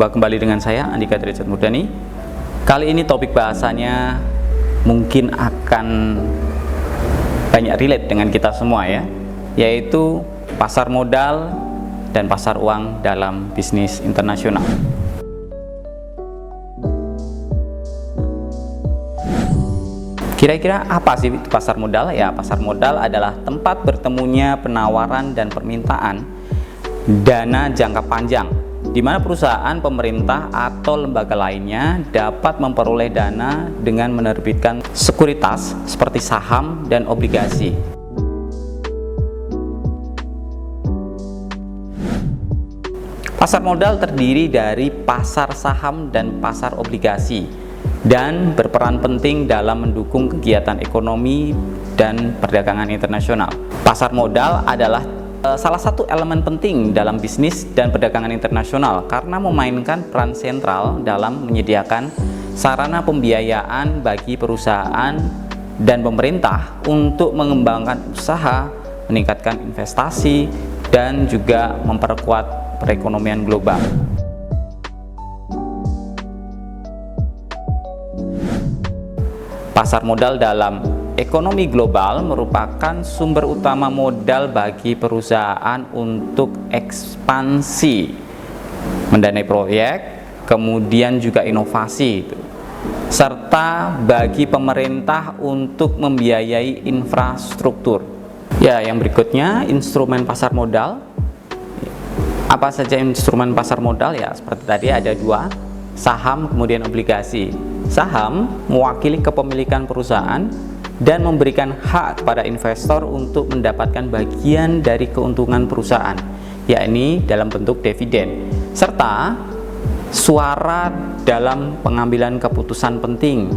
Jumpa kembali dengan saya Andika Derajat Murdani. Kali ini topik bahasanya mungkin akan banyak relate dengan kita semua ya, yaitu pasar modal dan pasar uang dalam bisnis internasional. Kira-kira apa sih pasar modal? Ya, pasar modal adalah tempat bertemunya penawaran dan permintaan dana jangka panjang, di mana perusahaan, pemerintah, atau lembaga lainnya dapat memperoleh dana dengan menerbitkan sekuritas seperti saham dan obligasi. Pasar modal terdiri dari pasar saham dan pasar obligasi, dan berperan penting dalam mendukung kegiatan ekonomi dan perdagangan internasional. Pasar modal adalah salah satu elemen penting dalam bisnis dan perdagangan internasional karena memainkan peran sentral dalam menyediakan sarana pembiayaan bagi perusahaan dan pemerintah untuk mengembangkan usaha, meningkatkan investasi, dan juga memperkuat perekonomian global. Pasar modal dalam ekonomi global merupakan sumber utama modal bagi perusahaan untuk ekspansi, mendanai proyek, kemudian juga inovasi, serta bagi pemerintah untuk membiayai infrastruktur. Ya, yang berikutnya instrumen pasar modal. Apa saja instrumen pasar modal? Ya, seperti tadi ada dua, saham kemudian obligasi. Saham mewakili kepemilikan perusahaan dan memberikan hak kepada investor untuk mendapatkan bagian dari keuntungan perusahaan, yakni dalam bentuk dividen, serta suara dalam pengambilan keputusan penting.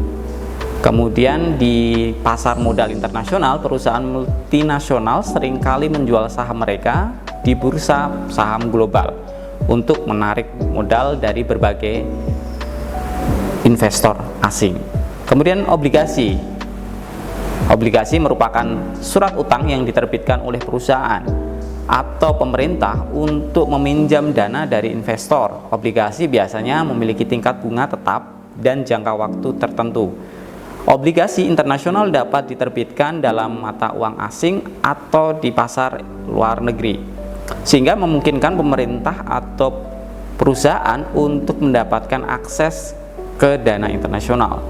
Kemudian di pasar modal internasional, perusahaan multinasional seringkali menjual saham mereka di bursa saham global untuk menarik modal dari berbagai investor asing. Kemudian obligasi. Obligasi merupakan surat utang yang diterbitkan oleh perusahaan atau pemerintah untuk meminjam dana dari investor. Obligasi biasanya memiliki tingkat bunga tetap dan jangka waktu tertentu. Obligasi internasional dapat diterbitkan dalam mata uang asing atau di pasar luar negeri, sehingga memungkinkan pemerintah atau perusahaan untuk mendapatkan akses ke dana internasional.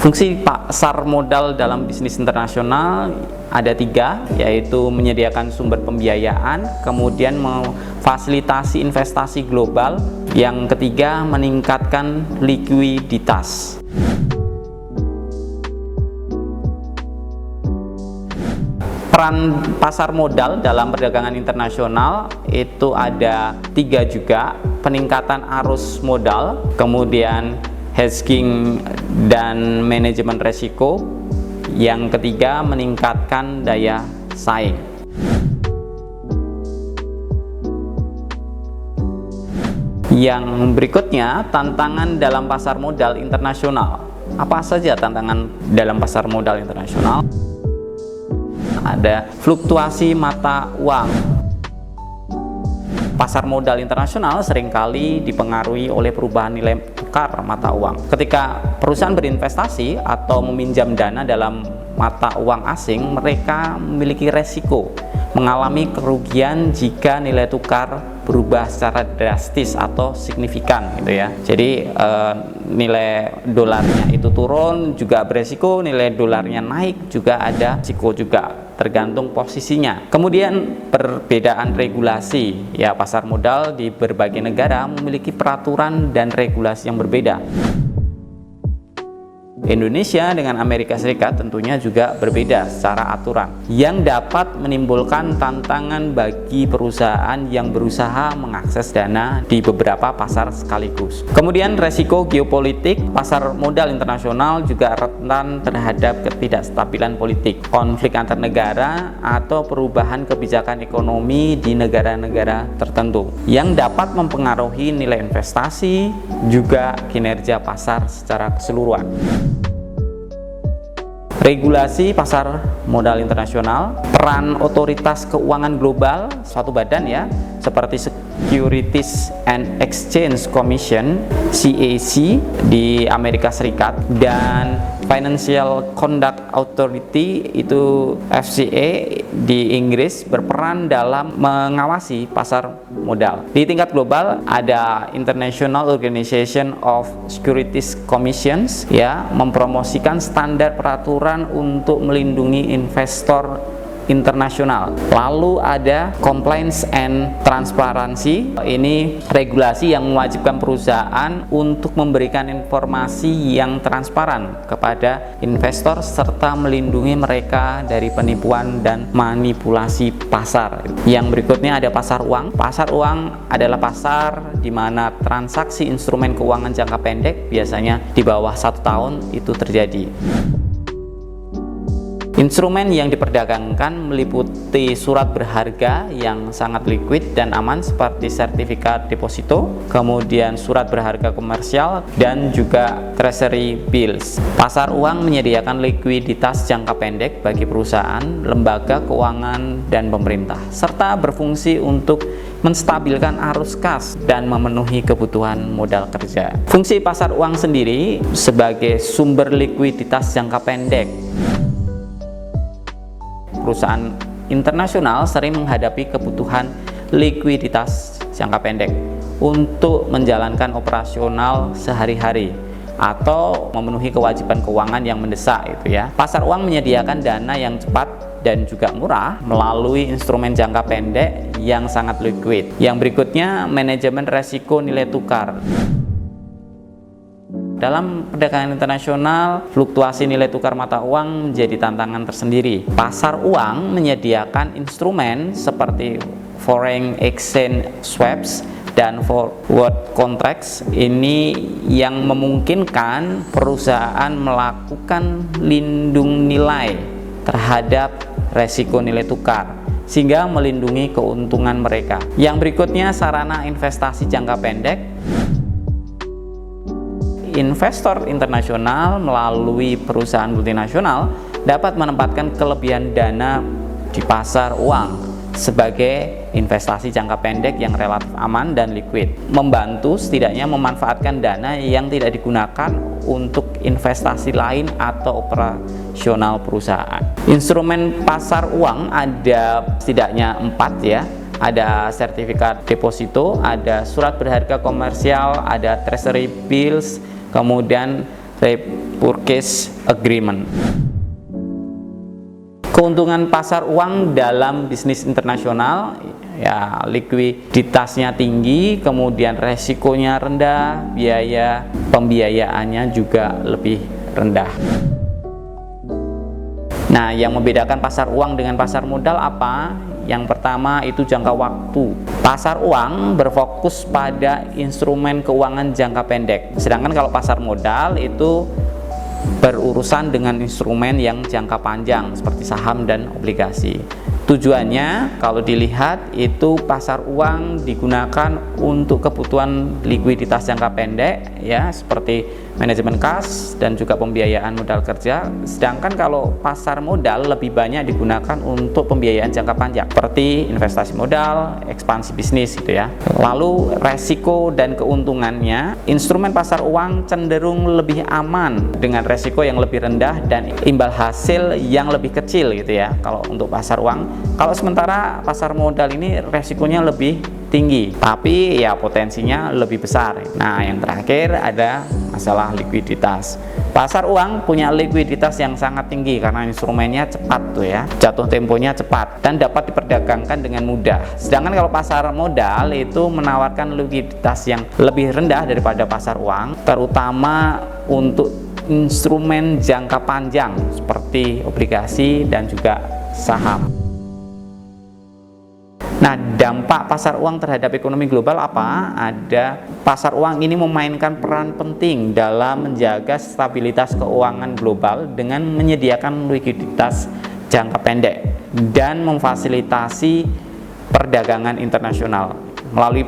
Fungsi pasar modal dalam bisnis internasional ada tiga, yaitu menyediakan sumber pembiayaan, kemudian memfasilitasi investasi global, yang ketiga meningkatkan likuiditas. Peran pasar modal dalam perdagangan internasional itu ada tiga juga: peningkatan arus modal, kemudian hedging dan manajemen resiko, yang ketiga meningkatkan daya saing. Yang berikutnya, tantangan dalam pasar modal internasional. Apa saja tantangan dalam pasar modal internasional? Ada fluktuasi mata uang. Pasar modal internasional seringkali dipengaruhi oleh perubahan nilai tukar mata uang. Ketika perusahaan berinvestasi atau meminjam dana dalam mata uang asing, mereka memiliki resiko mengalami kerugian jika nilai tukar berubah secara drastis atau signifikan gitu ya. Jadi nilai dolarnya itu turun juga beresiko, nilai dolarnya naik juga ada risiko juga, tergantung posisinya. Kemudian perbedaan regulasi, ya pasar modal di berbagai negara memiliki peraturan dan regulasi yang berbeda. Indonesia dengan Amerika Serikat tentunya juga berbeda secara aturan, yang dapat menimbulkan tantangan bagi perusahaan yang berusaha mengakses dana di beberapa pasar sekaligus. Kemudian resiko geopolitik. Pasar modal internasional juga rentan terhadap ketidakstabilan politik, konflik antar negara, atau perubahan kebijakan ekonomi di negara-negara tertentu yang dapat mempengaruhi nilai investasi juga kinerja pasar secara keseluruhan. Regulasi pasar modal internasional, peran otoritas keuangan global, suatu badan ya, seperti Securities and Exchange Commission (CAC) di Amerika Serikat dan Financial Conduct Authority itu FCA di Inggris berperan dalam mengawasi pasar modal. Di tingkat global ada International Organization of Securities Commissions ya, mempromosikan standar peraturan untuk melindungi investor internasional. Lalu ada Compliance and Transparency, ini regulasi yang mewajibkan perusahaan untuk memberikan informasi yang transparan kepada investor serta melindungi mereka dari penipuan dan manipulasi pasar. Yang berikutnya ada pasar uang. Pasar uang adalah pasar di mana transaksi instrumen keuangan jangka pendek biasanya di bawah 1 tahun itu terjadi. Instrumen yang diperdagangkan meliputi surat berharga yang sangat liquid dan aman seperti sertifikat deposito, kemudian surat berharga komersial, dan juga treasury bills. Pasar uang menyediakan likuiditas jangka pendek bagi perusahaan, lembaga keuangan, dan pemerintah, serta berfungsi untuk menstabilkan arus kas dan memenuhi kebutuhan modal kerja. Fungsi pasar uang sendiri sebagai sumber likuiditas jangka pendek. Perusahaan internasional sering menghadapi kebutuhan likuiditas jangka pendek untuk menjalankan operasional sehari-hari atau memenuhi kewajiban keuangan yang mendesak itu ya. Pasar uang menyediakan dana yang cepat dan juga murah melalui instrumen jangka pendek yang sangat liquid. Yang berikutnya, manajemen resiko nilai tukar. Dalam perdagangan internasional, fluktuasi nilai tukar mata uang menjadi tantangan tersendiri. Pasar uang menyediakan instrumen seperti foreign exchange swaps dan forward contracts ini yang memungkinkan perusahaan melakukan lindung nilai terhadap resiko nilai tukar sehingga melindungi keuntungan mereka. Yang berikutnya, sarana investasi jangka pendek. Investor internasional melalui perusahaan multinasional dapat menempatkan kelebihan dana di pasar uang sebagai investasi jangka pendek yang relatif aman dan liquid, membantu setidaknya memanfaatkan dana yang tidak digunakan untuk investasi lain atau operasional perusahaan. Instrumen pasar uang ada setidaknya 4 ya. Ada sertifikat deposito, ada surat berharga komersial, ada treasury bills, kemudian repurchase agreement. Keuntungan pasar uang dalam bisnis internasional ya, likuiditasnya tinggi, kemudian resikonya rendah, biaya pembiayaannya juga lebih rendah. Nah, yang membedakan pasar uang dengan pasar modal apa? Yang pertama itu jangka waktu. Pasar uang berfokus pada instrumen keuangan jangka pendek. Sedangkan kalau pasar modal itu berurusan dengan instrumen yang jangka panjang seperti saham dan obligasi. Tujuannya kalau dilihat itu pasar uang digunakan untuk kebutuhan likuiditas jangka pendek ya, seperti manajemen kas dan juga pembiayaan modal kerja. Sedangkan kalau pasar modal lebih banyak digunakan untuk pembiayaan jangka panjang seperti investasi modal, ekspansi bisnis gitu ya. Lalu resiko dan keuntungannya, instrumen pasar uang cenderung lebih aman dengan resiko yang lebih rendah dan imbal hasil yang lebih kecil gitu ya kalau untuk pasar uang. Kalau sementara pasar modal ini resikonya lebih tinggi tapi ya potensinya lebih besar. Nah, yang terakhir ada masalah likuiditas. Pasar uang punya likuiditas yang sangat tinggi karena instrumennya cepat tuh ya, jatuh temponya cepat dan dapat diperdagangkan dengan mudah. Sedangkan kalau pasar modal itu menawarkan likuiditas yang lebih rendah daripada pasar uang, terutama untuk instrumen jangka panjang seperti obligasi dan juga saham. Nah, dampak pasar uang terhadap ekonomi global apa? Ada, pasar uang ini memainkan peran penting dalam menjaga stabilitas keuangan global dengan menyediakan likuiditas jangka pendek dan memfasilitasi perdagangan internasional. Melalui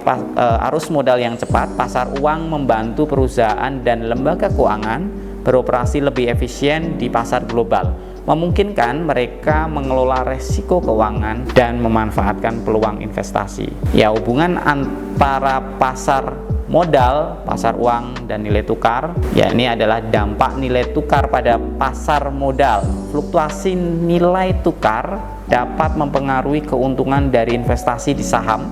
arus modal yang cepat, pasar uang membantu perusahaan dan lembaga keuangan beroperasi lebih efisien di pasar global, memungkinkan mereka mengelola resiko keuangan dan memanfaatkan peluang investasi. Ya, hubungan antara pasar modal, pasar uang, dan nilai tukar, ya ini adalah dampak nilai tukar pada pasar modal. Fluktuasi nilai tukar dapat mempengaruhi keuntungan dari investasi di saham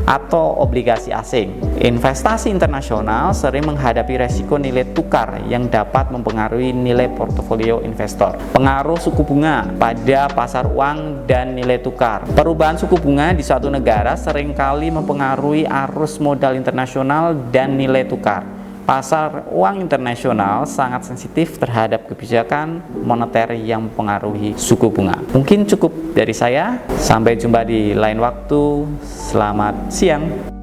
atau obligasi asing. Investasi internasional sering menghadapi resiko nilai tukar yang dapat mempengaruhi nilai portofolio investor. Pengaruh suku bunga pada pasar uang dan nilai tukar. Perubahan suku bunga di suatu negara seringkali mempengaruhi arus modal internasional dan nilai tukar. Pasar uang internasional sangat sensitif terhadap kebijakan moneter yang mempengaruhi suku bunga. Mungkin cukup dari saya. Sampai jumpa di lain waktu. Selamat siang.